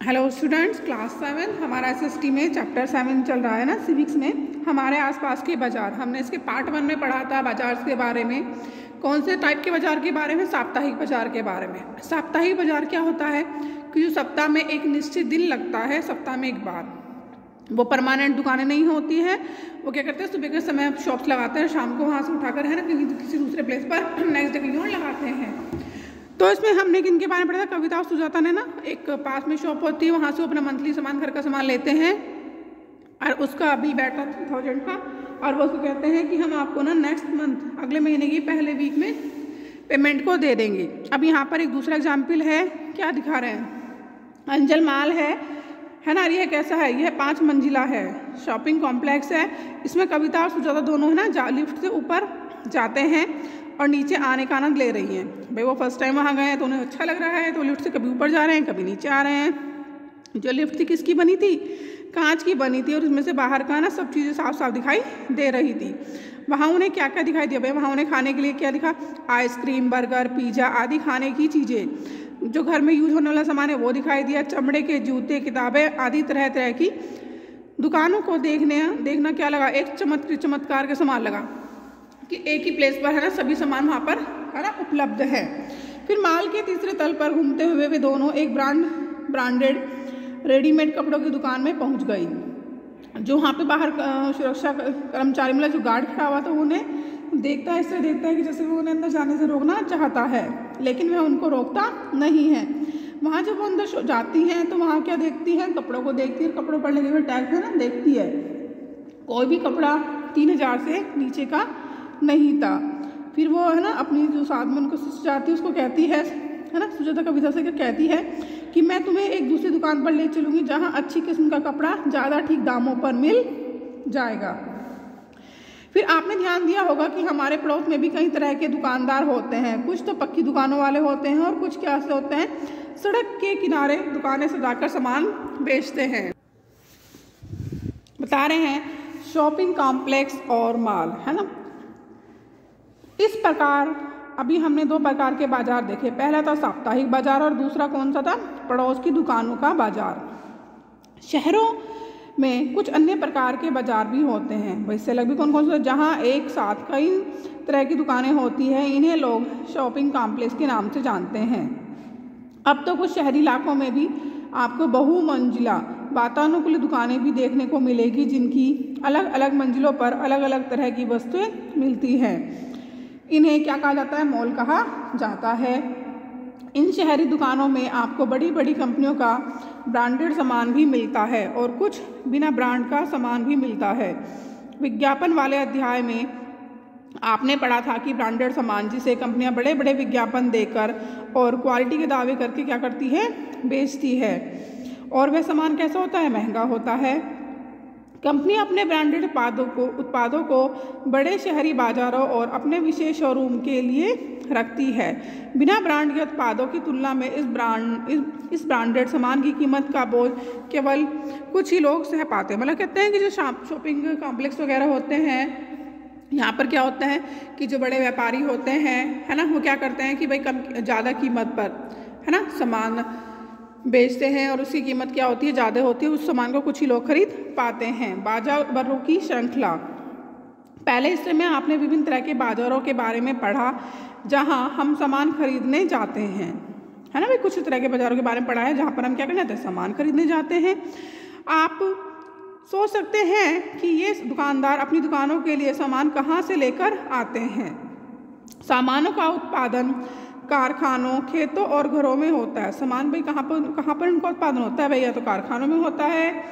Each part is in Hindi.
हेलो स्टूडेंट्स, क्लास 7 हमारा एसएसटी में चैप्टर 7 चल रहा है ना, सिविक्स में। हमारे आसपास के बाजार, हमने इसके पार्ट 1 में पढ़ा था बाजार के बारे में। कौन से टाइप के बाजार के बारे में? साप्ताहिक बाजार के बारे में। साप्ताहिक बाजार क्या होता है कि जो सप्ताह में एक निश्चित दिन लगता है, सप्ताह में एक बार। वो परमानेंट दुकानें नहीं होती है। वो क्या करते हैं, सुबह के समय शॉप्स लगाते हैं, शाम को वहाँ से उठाकर है ना किसी दूसरे प्लेस पर नेक्स्ट डे कहीं और लगाते हैं। तो इसमें हमने किन के बारे में पढ़ा था? कविता और सुजाता ने ना, एक पास में शॉप होती है, वहाँ से वो अपना मंथली सामान, घर का सामान लेते हैं और उसका बिल बैठता 1000 का, और वो उसको कहते हैं कि हम आपको ना नेक्स्ट मंथ, अगले महीने की पहले वीक में पेमेंट को दे देंगे। अब यहाँ पर एक दूसरा एग्जाम्पल है, क्या दिखा रहे हैं? अंजल माल है ना। ये कैसा है? यह 5 मंजिला है, शॉपिंग कॉम्प्लेक्स है। इसमें कविता और सुजाता दोनों है ना लिफ्ट से ऊपर जाते हैं और नीचे आने का आनंद ले रही हैं। भाई वो फर्स्ट टाइम वहाँ गए हैं तो उन्हें अच्छा लग रहा है, तो लिफ्ट से कभी ऊपर जा रहे हैं, कभी नीचे आ रहे हैं। जो लिफ्ट थी किसकी बनी थी? कांच की बनी थी, और उसमें से बाहर का ना सब चीज़ें साफ साफ दिखाई दे रही थी। वहाँ उन्हें क्या क्या दिखाई दिया? भाई वहाँ उन्हें खाने के लिए क्या दिखा? आइसक्रीम, बर्गर, पिज़्ज़ा आदि खाने की चीज़ें। जो घर में यूज होने वाला सामान है वो दिखाई दिया। चमड़े के जूते, किताबें आदि तरह तरह की दुकानों को देखना क्या लगा? एक चमत्कार का सामान लगा कि एक ही प्लेस पर है ना सभी सामान वहाँ पर है ना उपलब्ध है। फिर माल के तीसरे तल पर घूमते हुए वे दोनों एक ब्रांडेड रेडीमेड कपड़ों की दुकान में पहुँच गई। जो वहाँ पे बाहर सुरक्षा कर्मचारी, मतलब जो गार्ड खड़ा हुआ था, उन्हें देखता है, इससे देखता है कि जैसे वो उन्हें अंदर जाने से रोकना चाहता है, लेकिन वह उनको रोकता नहीं है। वहाँ जब वो अंदर जाती हैं तो वहाँ क्या देखती है? कपड़ों को देखती है। कपड़ों पर लगे हुए टैग है ना, देखती है। कोई भी कपड़ा 3000 से नीचे का नहीं था। फिर वो है ना अपनी जो साथ में उनको जाती है उसको कहती है ना, सुजाता कविता से कहती है कि मैं तुम्हें एक दूसरी दुकान पर ले चलूँगी जहाँ अच्छी किस्म का कपड़ा ज़्यादा ठीक दामों पर मिल जाएगा। फिर आपने ध्यान दिया होगा कि हमारे पड़ोस में भी कई तरह के दुकानदार होते हैं। कुछ तो पक्की दुकानों वाले होते हैं और कुछ क्या से होते हैं, सड़क के किनारे दुकानें सजाकर सामान बेचते हैं। बता रहे हैं शॉपिंग कॉम्प्लेक्स और मॉल, है ना। इस प्रकार अभी हमने 2 प्रकार के बाजार देखे। पहला था साप्ताहिक बाजार और दूसरा कौन सा था? पड़ोस की दुकानों का बाजार। शहरों में कुछ अन्य प्रकार के बाजार भी होते हैं। वैसे अलग भी कौन से? जहाँ एक साथ कई तरह की दुकानें होती हैं, इन्हें लोग शॉपिंग कॉम्प्लेक्स के नाम से जानते हैं। अब तो कुछ शहरी इलाकों में भी आपको बहुमंजिला वातानुकूलित दुकानें भी देखने को मिलेगी, जिनकी अलग अलग मंजिलों पर अलग अलग तरह की वस्तुएं मिलती हैं। इन्हें क्या कहा जाता है? मॉल कहा जाता है। इन शहरी दुकानों में आपको बड़ी बड़ी कंपनियों का ब्रांडेड सामान भी मिलता है और कुछ बिना ब्रांड का सामान भी मिलता है। विज्ञापन वाले अध्याय में आपने पढ़ा था कि ब्रांडेड सामान जिसे कंपनियां बड़े बड़े विज्ञापन देकर और क्वालिटी के दावे करके क्या करती है? बेचती है। और वह सामान कैसा होता है? महंगा होता है। कंपनी अपने ब्रांडेड उत्पादों को बड़े शहरी बाजारों और अपने विशेष शोरूम के लिए रखती है। बिना ब्रांड के उत्पादों की तुलना में इस ब्रांडेड सामान की कीमत का बोझ केवल कुछ ही लोग सह पाते हैं। मतलब कहते हैं कि जो शॉपिंग कॉम्प्लेक्स वगैरह होते हैं, यहाँ पर क्या होता है कि जो बड़े व्यापारी होते हैं, है ना, वो क्या करते हैं कि भाई ज़्यादा कीमत पर है ना सामान बेचते हैं, और उसकी कीमत क्या होती है? ज़्यादा होती है। उस सामान को कुछ ही लोग खरीद पाते हैं। बाजारों की श्रृंखला। पहले हिस्से में आपने विभिन्न तरह के बाजारों के बारे में पढ़ा जहां हम सामान खरीदने जाते हैं, है ना भाई। कुछ तरह के बाजारों के बारे में पढ़ा है जहां पर हम क्या करने जाते हैं? सामान खरीदने जाते हैं। आप सोच सकते हैं कि ये दुकानदार अपनी दुकानों के लिए सामान कहाँ से लेकर आते हैं। सामानों का उत्पादन कारखानों, खेतों और घरों में होता है। सामान भाई कहाँ पर इनका उत्पादन होता है? भाई या तो कारखानों में होता है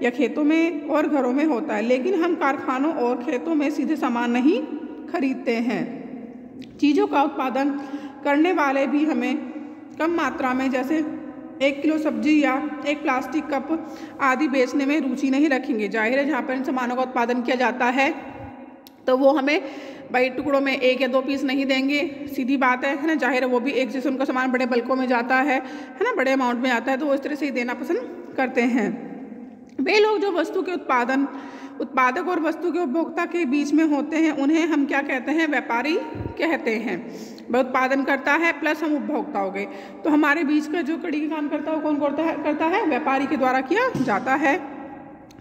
या खेतों में और घरों में होता है। लेकिन हम कारखानों और खेतों में सीधे सामान नहीं खरीदते हैं। चीज़ों का उत्पादन करने वाले भी हमें कम मात्रा में, जैसे 1 किलो सब्जी या एक प्लास्टिक कप आदि बेचने में रुचि नहीं रखेंगे। जाहिर है जहाँ पर इन सामानों का उत्पादन किया जाता है तो वो हमें भाई टुकड़ों में 1 या 2 पीस नहीं देंगे, सीधी बात है ना। जाहिर है वो भी एक जैसे उनका सामान बड़े बल्कों में जाता है ना, बड़े अमाउंट में आता है, तो वो इस तरह से ही देना पसंद करते हैं। वे लोग जो वस्तु के उत्पादन उत्पादक और वस्तु के उपभोक्ता के बीच में होते हैं उन्हें हम क्या कहते हैं? व्यापारी कहते हैं। वह उत्पादन करता है प्लस हम उपभोक्ता हो गए, तो हमारे बीच का जो कड़ी का काम करता है वो कौन करता है? व्यापारी के द्वारा किया जाता है।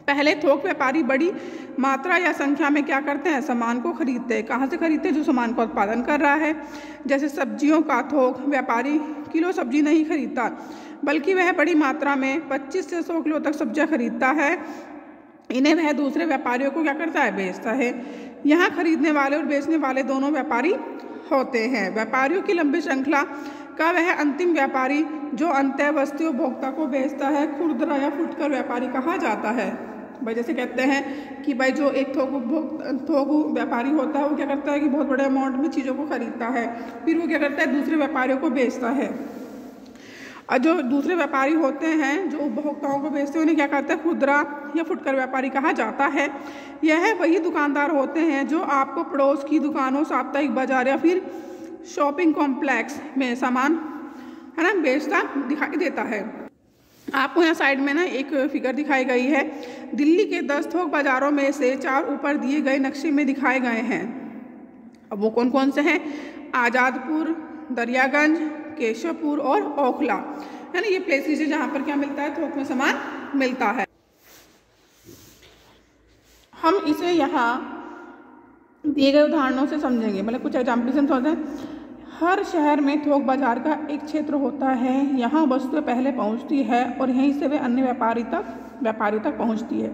पहले थोक व्यापारी बड़ी मात्रा या संख्या में क्या करते हैं? सामान को खरीदते हैं। कहाँ से खरीदते हैं? जो सामान का उत्पादन कर रहा है। जैसे सब्जियों का थोक व्यापारी किलो सब्जी नहीं खरीदता, बल्कि वह बड़ी मात्रा में 25 से 100 किलो तक सब्जियां खरीदता है। इन्हें वह दूसरे व्यापारियों को क्या करता है? बेचता है। यहाँ खरीदने वाले और बेचने वाले दोनों व्यापारी होते हैं। व्यापारियों की लंबी श्रृंखला का वह अंतिम व्यापारी जो अंततः वस्तु उपभोक्ता को बेचता है खुदरा या फुटकर व्यापारी कहा जाता है। भाई जैसे कहते हैं कि भाई जो एक थोक व्यापारी होता है वो क्या करता है कि बहुत बड़े अमाउंट में चीज़ों को खरीदता है, फिर वो क्या करता है? दूसरे व्यापारियों को बेचता है। और जो दूसरे व्यापारी होते हैं जो उपभोक्ताओं को बेचते हैं उन्हें क्या कहते हैं? खुदरा या फुटकर व्यापारी कहा जाता है। यह वही दुकानदार होते हैं जो आपको पड़ोस की दुकानों, साप्ताहिक बाजार या फिर शॉपिंग कॉम्प्लेक्स में सामान है ना बेचता दिखाई देता है। आपको यहाँ साइड में ना एक फिगर दिखाई गई है। दिल्ली के 10 थोक बाजारों में से 4 ऊपर दिए गए नक्शे में दिखाए गए हैं। अब वो कौन कौन से हैं? आज़ादपुर, दरियागंज, केशवपुर और ओखला, है ना। ये प्लेसेस है जहाँ पर क्या मिलता है? थोक में सामान मिलता है। हम इसे यहाँ दिए गए उदाहरणों से समझेंगे, मतलब कुछ एग्जाम्पल से समझें। हर शहर में थोक बाजार का एक क्षेत्र होता है। यहाँ वस्तुएं पहले पहुँचती है और यहीं से वे अन्य व्यापारी तक पहुँचती है।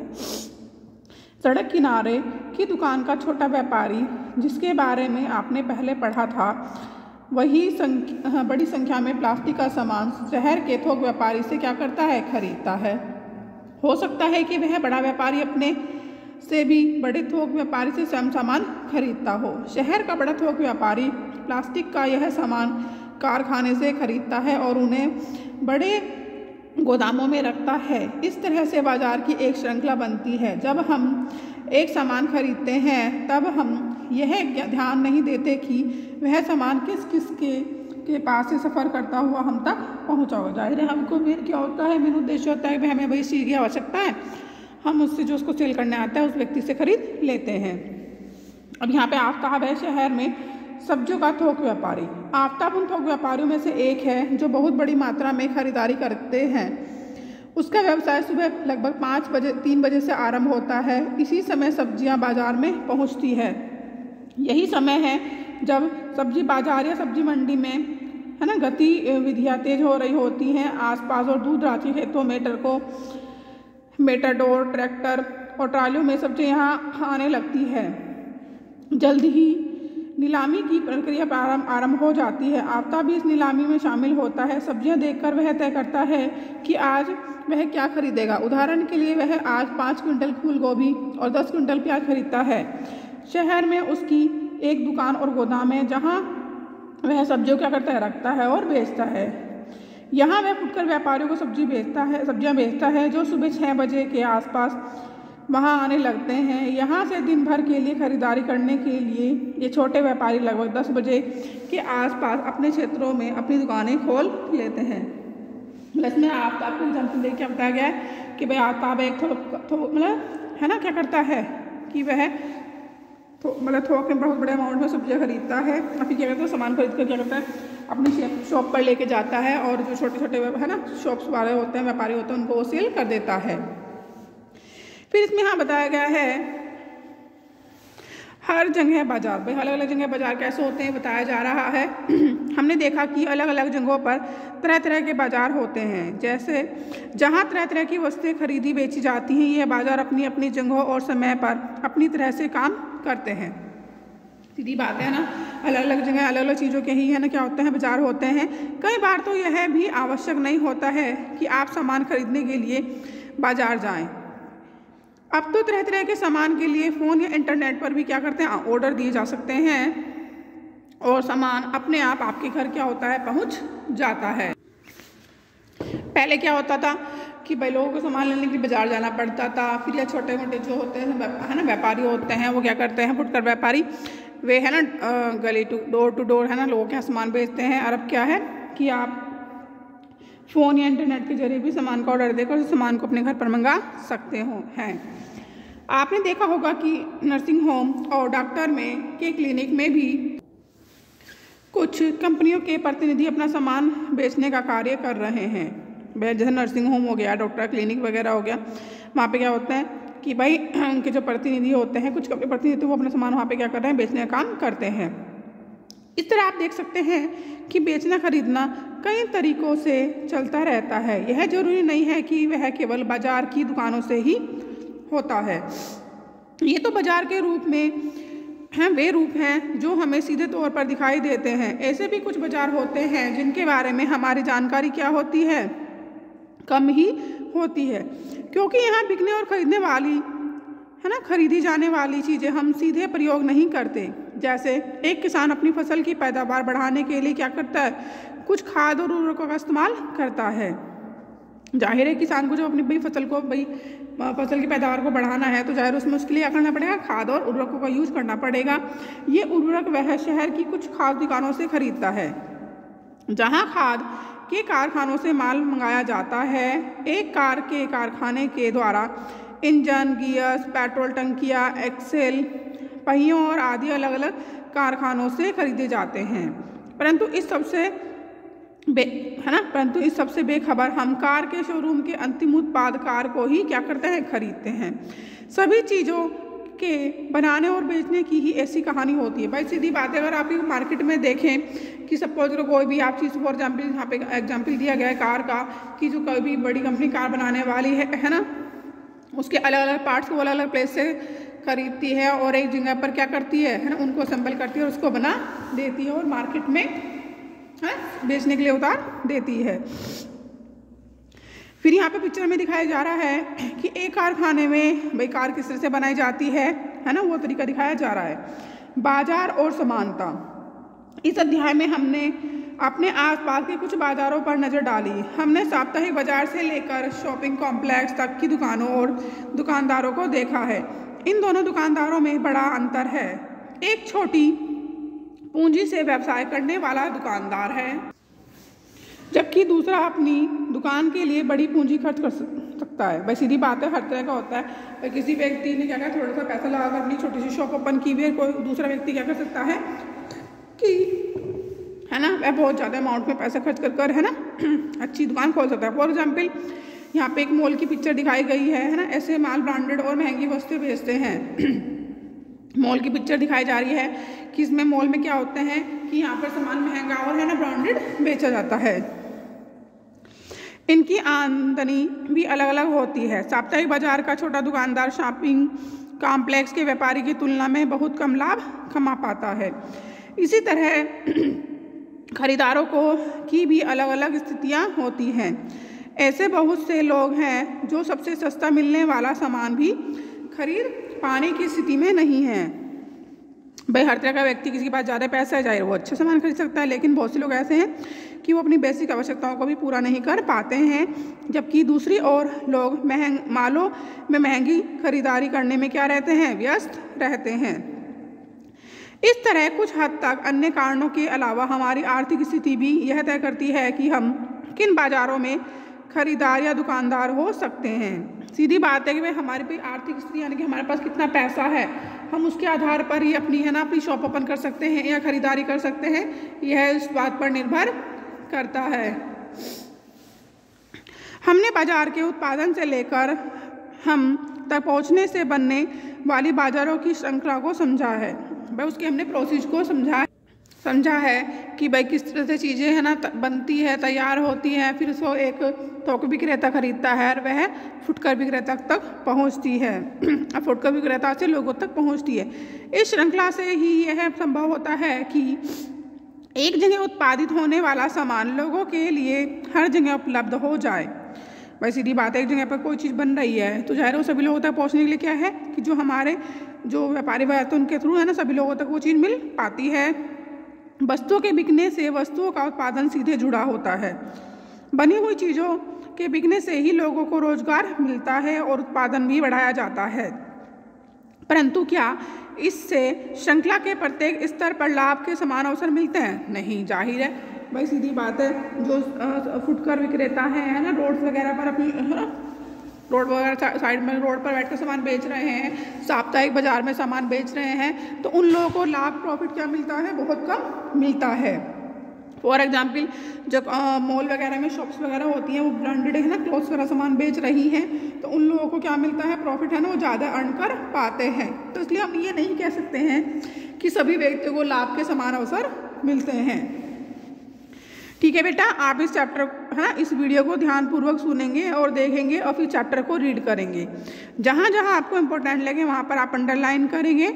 सड़क किनारे की दुकान का छोटा व्यापारी जिसके बारे में आपने पहले पढ़ा था, वही बड़ी संख्या में प्लास्टिक का सामान शहर के थोक व्यापारी से क्या करता है? खरीदता है। हो सकता है कि वह बड़ा व्यापारी अपने से भी बड़े थोक व्यापारी से स्वयं सामान खरीदता हो। शहर का बड़ा थोक व्यापारी प्लास्टिक का यह सामान कारखाने से खरीदता है और उन्हें बड़े गोदामों में रखता है। इस तरह से बाजार की एक श्रृंखला बनती है। जब हम एक सामान खरीदते हैं तब हम यह ध्यान नहीं देते कि वह सामान किस के पास से सफ़र करता हुआ हम तक पहुंचा हो। जाहिर है हमको मेन क्या होता है? मेन उद्देश्य होता है कि हमें वही चीज़ की आवश्यकता है, हम उससे जो उसको सेल करने आता है उस व्यक्ति से खरीद लेते हैं। अब यहाँ पे आफ्ताब है शहर में सब्जियों का थोक व्यापारी। आफ्ताब उन थोक व्यापारियों में से एक है जो बहुत बड़ी मात्रा में खरीदारी करते हैं। उसका व्यवसाय सुबह लगभग 3 बजे से आरंभ होता है। इसी समय सब्जियां बाजार में पहुंचती है। यही समय है जब सब्जी बाजार या सब्जी मंडी में है ना गतिविधियाँ तेज हो रही होती हैं। आसपास और दूर दराज के खेतों में मेटाडोर, ट्रैक्टर और ट्रालियों में सब्जी यहाँ आने लगती है। जल्द ही नीलामी की प्रक्रिया आरंभ हो जाती है। आफ्ताब भी इस नीलामी में शामिल होता है। सब्जियां देखकर वह तय करता है कि आज वह क्या खरीदेगा। उदाहरण के लिए वह आज 5 क्विंटल फूल गोभी और 10 क्विंटल प्याज खरीदता है। शहर में उसकी एक दुकान और गोदाम है जहां वह सब्जियों क्या करता है? रखता है और बेचता है। यहाँ वह फुटकर व्यापारियों को सब्जियां बेचता है जो सुबह 6 बजे के आसपास वहाँ आने लगते हैं। यहाँ से दिन भर के लिए खरीदारी करने के लिए ये छोटे व्यापारी लगभग 10 बजे के आसपास अपने क्षेत्रों में अपनी दुकानें खोल लेते हैं। इसमें आफ्ताब को एग्जाम्पल देकर क्या बताया गया है कि भाई आफ्ताब एक मतलब है ना क्या करता है कि वह मतलब थोक में बहुत बड़े अमाउंट में सब्जियां खरीदता है और फिर क्या करता है? सामान खरीद कर क्या करता है? अपनी शॉप पर लेके जाता है और जो छोटे छोटे है ना शॉप्स वाले होते हैं, व्यापारी होते हैं, उनको वो सेल कर देता है। फिर इसमें यहाँ बताया गया है हर जगह बाजार। भाई अलग अलग जगह बाजार कैसे होते हैं बताया जा रहा है। हमने देखा कि अलग अलग जगहों पर तरह तरह के बाजार होते हैं। जैसे जहाँ तरह तरह की वस्तुएं खरीदी बेची जाती हैं, यह बाजार अपनी अपनी जगहों और समय पर अपनी तरह से काम करते हैं। सीधी बात है ना, अलग अलग जगह अलग अलग चीज़ों के ही है ना क्या होते हैं? बाजार होते हैं। कई बार तो यह भी आवश्यक नहीं होता है कि आप सामान खरीदने के लिए बाजार जाएं। अब तो तरह तरह के सामान के लिए फ़ोन या इंटरनेट पर भी क्या करते हैं? ऑर्डर दिए जा सकते हैं और सामान अपने आप आपके घर क्या होता है? पहुंच जाता है। पहले क्या होता था कि भाई लोगों को सामान लेने के लिए बाजार जाना पड़ता था। फिर या छोटे मोटे जो होते हैं है ना व्यापारी होते हैं, वो क्या करते हैं? फुटकर व्यापारी वे है ना गली टू डोर है ना लोगों के यहाँ सामान बेचते हैं। और अब क्या है कि आप फ़ोन या इंटरनेट के जरिए भी सामान का ऑर्डर देकर उस सामान को अपने घर पर मंगा सकते हो हैं। आपने देखा होगा कि नर्सिंग होम और डॉक्टर में के क्लिनिक में भी कुछ कंपनियों के प्रतिनिधि अपना सामान बेचने का कार्य कर रहे हैं। जैसे नर्सिंग होम हो गया, डॉक्टर क्लिनिक वगैरह हो गया, वहाँ पे क्या होता है कि भाई उनके जो प्रतिनिधि होते हैं, कुछ प्रतिनिधि वो अपना सामान वहाँ पे क्या कर रहे हैं, बेचने का काम करते हैं। इस तरह आप देख सकते हैं कि बेचना खरीदना कई तरीकों से चलता रहता है। यह जरूरी नहीं है कि वह केवल बाजार की दुकानों से ही होता है। ये तो बाजार के रूप में हैं, वे रूप हैं जो हमें सीधे तौर पर दिखाई देते हैं। ऐसे भी कुछ बाजार होते हैं जिनके बारे में हमारी जानकारी क्या होती है, कम ही होती है, क्योंकि यहाँ बिकने और खरीदने वाली है ना, खरीदी जाने वाली चीज़ें हम सीधे प्रयोग नहीं करते। जैसे एक किसान अपनी फसल की पैदावार बढ़ाने के लिए क्या करता है, कुछ खाद और उर्वरकों का इस्तेमाल करता है। जाहिर है किसान को जो अपनी भाई फसल की पैदावार को बढ़ाना है तो जाहिर उसमें उसके लिए क्या करना पड़ेगा, खाद और उर्वरकों का यूज करना पड़ेगा। ये उर्वरक वह शहर की कुछ खाद दुकानों से खरीदता है। जहाँ खाद के कारखानों से माल मंगाया जाता है, एक कार के कारखाने के द्वारा इंजन, गियर्स, पेट्रोल टंकियाँ, एक्सेल, पहियों और आदि अलग अलग कारखानों से खरीदे जाते हैं। परंतु इस सबसे बेखबर हम कार के शोरूम के अंतिम उत्पाद कार को ही क्या करते हैं, खरीदते हैं। सभी चीज़ों के बनाने और बेचने की ही ऐसी कहानी होती है। भाई सीधी बात है, अगर आप मार्केट में देखें कि सपोज करो कोई भी आप चीज़, फॉर एग्जाम्पल यहाँ पे एग्जाम्पल दिया गया है कार का, कि जो कोई भी बड़ी कंपनी कार बनाने वाली है ना, उसके अलग अलग पार्ट्स को अलग अलग प्लेस से खरीदती है और एक जगह पर क्या करती है ना, उनको असेंबल करती है और उसको बना देती है और मार्केट में बेचने के लिए उतार देती है। फिर यहाँ पे पिक्चर में दिखाया जा रहा है कि एक कारखाने में भाई कार किस तरह से बनाई जाती है ना, वो तरीका दिखाया जा रहा है। बाजार और समानता, इस अध्याय में हमने अपने आसपास के कुछ बाजारों पर नज़र डाली। हमने साप्ताहिक बाजार से लेकर शॉपिंग कॉम्प्लेक्स तक की दुकानों और दुकानदारों को देखा है। इन दोनों दुकानदारों में बड़ा अंतर है। एक छोटी पूंजी से व्यवसाय करने वाला दुकानदार है, जबकि दूसरा अपनी दुकान के लिए बड़ी पूंजी खर्च कर सकता है। भाई सीधी बात है, हर तरह का होता है। भाई किसी व्यक्ति ने क्या कहा, थोड़ा सा पैसा लगाकर अपनी छोटी सी शॉप ओपन की हुई है, कोई दूसरा व्यक्ति क्या कर सकता है कि है ना, वह बहुत ज़्यादा अमाउंट में पैसा खर्च कर है ना अच्छी दुकान खोल सकता है। फॉर एग्जाम्पल यहाँ पे एक मॉल की पिक्चर दिखाई गई है ना, ऐसे माल ब्रांडेड और महंगी वस्तुएं बेचते हैं। मॉल की पिक्चर दिखाई जा रही है कि इसमें मॉल में क्या होते हैं कि यहाँ पर सामान महंगा और है ना ब्रांडेड बेचा जाता है। इनकी आमदनी भी अलग अलग होती है। साप्ताहिक बाजार का छोटा दुकानदार शॉपिंग कॉम्प्लेक्स के व्यापारी की तुलना में बहुत कम लाभ कमा पाता है। इसी तरह खरीदारों की भी अलग अलग स्थितियाँ होती हैं। ऐसे बहुत से लोग हैं जो सबसे सस्ता मिलने वाला सामान भी खरीद पाने की स्थिति में नहीं है। भाई हर तरह का व्यक्ति, किसी के पास ज़्यादा पैसा है जाहिर वो अच्छा सामान खरीद सकता है, लेकिन बहुत से लोग ऐसे हैं कि वो अपनी बेसिक आवश्यकताओं को भी पूरा नहीं कर पाते हैं, जबकि दूसरी ओर लोग मालों में महंगी खरीदारी करने में क्या रहते हैं, व्यस्त रहते हैं। इस तरह कुछ हद तक अन्य कारणों के अलावा हमारी आर्थिक स्थिति भी यह तय करती है कि हम किन बाज़ारों में खरीदार या दुकानदार हो सकते हैं। सीधी बात है कि भाई हमारे पे आर्थिक स्थिति यानी कि हमारे पास कितना पैसा है, हम उसके आधार पर ही अपनी शॉप ओपन कर सकते हैं या खरीदारी कर सकते हैं, यह इस बात पर निर्भर करता है। हमने बाजार के उत्पादन से लेकर हम तक पहुंचने से बनने वाली बाजारों की श्रृंखला को समझा है। भाई उसके हमने प्रोसेस को समझा है कि भाई किस तरह से चीज़ें है ना बनती है, तैयार होती हैं, फिर उसको एक थोक विक्रेता खरीदता है और वह फुटकर विक्रेता तक पहुंचती है, अब फुटकर विक्रेता से लोगों तक पहुंचती है। इस श्रृंखला से ही यह संभव होता है कि एक जगह उत्पादित होने वाला सामान लोगों के लिए हर जगह उपलब्ध हो जाए। भाई सीधी बात है, एक जगह पर कोई चीज़ बन रही है तो जाहिर है सभी लोगों तक पहुंचने के लिए क्या है कि जो हमारे जो व्यापारी भाई तो उनके थ्रू है ना सभी लोगों तक वो चीज़ मिल पाती है। वस्तुओं के बिकने से वस्तुओं का उत्पादन सीधे जुड़ा होता है। बनी हुई चीज़ों के बिकने से ही लोगों को रोजगार मिलता है और उत्पादन भी बढ़ाया जाता है। परंतु क्या इससे श्रृंखला के प्रत्येक स्तर पर लाभ के समान अवसर मिलते हैं? नहीं, जाहिर है भाई सीधी बात है। जो फुटकर विक्रेता है ना रोड्स वगैरह पर अपनी रोड वगैरह साइड में रोड पर बैठ कर सामान बेच रहे हैं, साप्ताहिक बाजार में सामान बेच रहे हैं, तो उन लोगों को लाभ प्रॉफिट क्या मिलता है, बहुत कम मिलता है। फॉर एग्जाम्पल जब मॉल वगैरह में शॉप्स वगैरह होती हैं, वो ब्रांडेड है ना, क्लोथ्स वगैरह सामान बेच रही हैं, तो उन लोगों को क्या मिलता है, प्रॉफिट है ना, वो ज़्यादा अर्न कर पाते हैं। तो इसलिए हम ये नहीं कह सकते हैं कि सभी व्यक्तियों को लाभ के समान अवसर मिलते हैं। ठीक है बेटा, आप इस चैप्टर है ना, इस वीडियो को ध्यानपूर्वक सुनेंगे और देखेंगे और फिर चैप्टर को रीड करेंगे। जहाँ जहाँ आपको इम्पोर्टेंट लगे वहाँ पर आप अंडरलाइन करेंगे।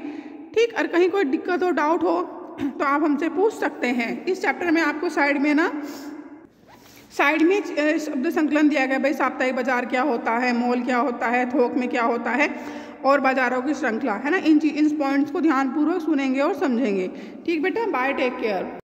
ठीक, और कहीं कोई दिक्कत हो, डाउट हो तो आप हमसे पूछ सकते हैं। इस चैप्टर में आपको साइड में शब्द संकलन दिया गया, भाई साप्ताहिक बाजार क्या होता है, मॉल क्या होता है, थोक में क्या होता है और बाजारों की श्रृंखला, है ना। इन पॉइंट्स को ध्यानपूर्वक सुनेंगे और समझेंगे। ठीक बेटा, बाय, टेक केयर।